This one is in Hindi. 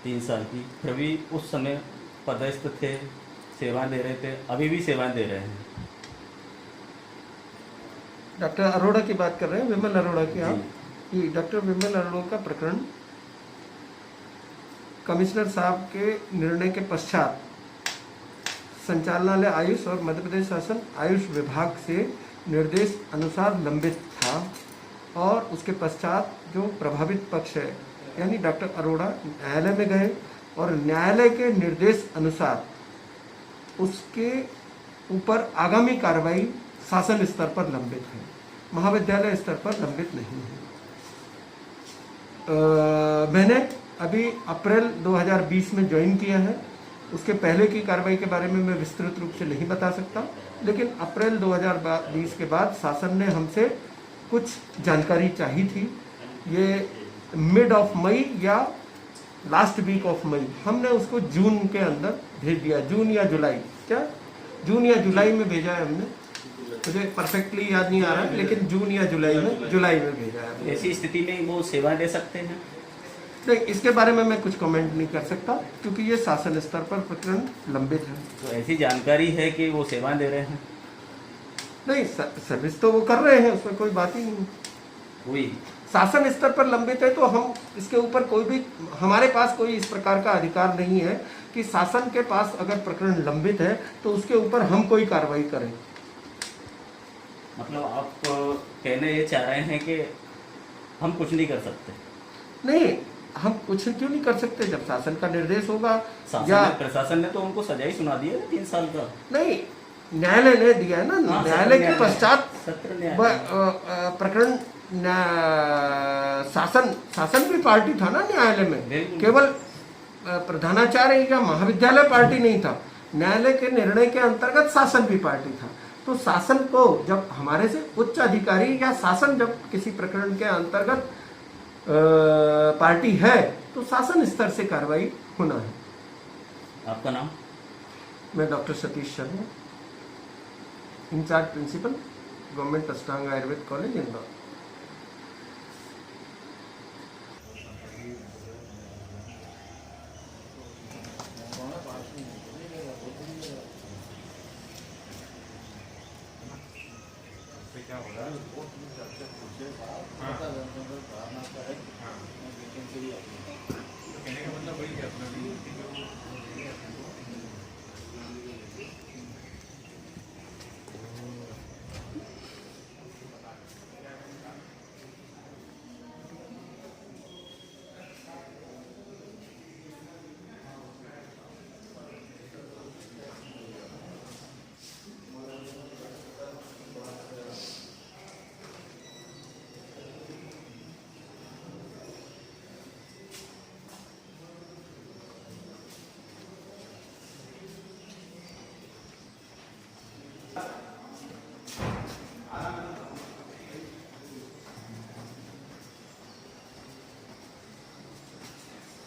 3 साल की। फिर भी उस समय पदस्थ थे, सेवाएं दे रहे थे, अभी भी सेवाएं दे रहे हैं। डॉक्टर अरोड़ा की बात कर रहे हैं, विमल अरोड़ा की जी। आप? ये डॉक्टर विमल अरोड़ा का प्रकरण कमिश्नर साहब के निर्णय के पश्चात संचालनालय आयुष और मध्य प्रदेश शासन आयुष विभाग से निर्देश अनुसार लंबित था, और उसके पश्चात जो प्रभावित पक्ष है यानी डॉक्टर अरोड़ा न्यायालय में गए, और न्यायालय के निर्देश अनुसार उसके ऊपर आगामी कार्रवाई शासन स्तर पर लंबित है, महाविद्यालय स्तर पर लंबित नहीं है। मैंने अभी अप्रैल 2020 में ज्वाइन किया है। उसके पहले की कार्रवाई के बारे में मैं विस्तृत रूप से नहीं बता सकता, लेकिन अप्रैल 2020 के बाद शासन ने हमसे कुछ जानकारी चाहिए थी। ये मिड ऑफ मई या लास्ट वीक ऑफ मई, हमने उसको जून के अंदर भेज दिया, जून या जुलाई, क्या जून या जुलाई में भेजा है हमने, मुझे परफेक्टली याद नहीं आ रहा है, लेकिन जून या जुलाई में भेजा है। ऐसी स्थिति में वो सेवाएं दे सकते हैं? नहीं, इसके बारे में मैं कुछ कमेंट नहीं कर सकता, क्योंकि ये शासन स्तर पर प्रकरण लंबित है। तो ऐसी जानकारी है कि वो सेवाएं दे रहे हैं? नहीं, सर्विस तो वो कर रहे हैं, उसमें कोई बात ही नहीं। वही शासन स्तर पर लंबित है तो हम इसके ऊपर कोई भी, हमारे पास कोई इस प्रकार का अधिकार नहीं है कि शासन के पास अगर प्रकरण लंबित है तो उसके ऊपर हम कोई कार्रवाई करें। मतलब आप कहने ये चाह रहे हैं कि हम कुछ नहीं कर सकते? नहीं, हम कुछ क्यों नहीं कर सकते जब शासन का निर्देश होगा। प्रशासन ने तो उनको सजा ही सुना दी है 3 साल का। नहीं, न्यायालय ने दिया है ना, न्यायालय के पश्चात सत्र प्रकरण शासन भी पार्टी था ना न्यायालय में, केवल प्रधानाचार्य या महाविद्यालय पार्टी नहीं था। न्यायालय के निर्णय के अंतर्गत शासन भी पार्टी था। तो शासन को जब हमारे से उच्च अधिकारी या शासन जब किसी प्रकरण के अंतर्गत पार्टी है तो शासन स्तर से कार्रवाई होना है। आपका नाम? मैं doctor Satish Sharma, incharge principal, government Ashtang Ayurveda college, Indore. क्या हो रहा है? कहने का मतलब वही है अपना भी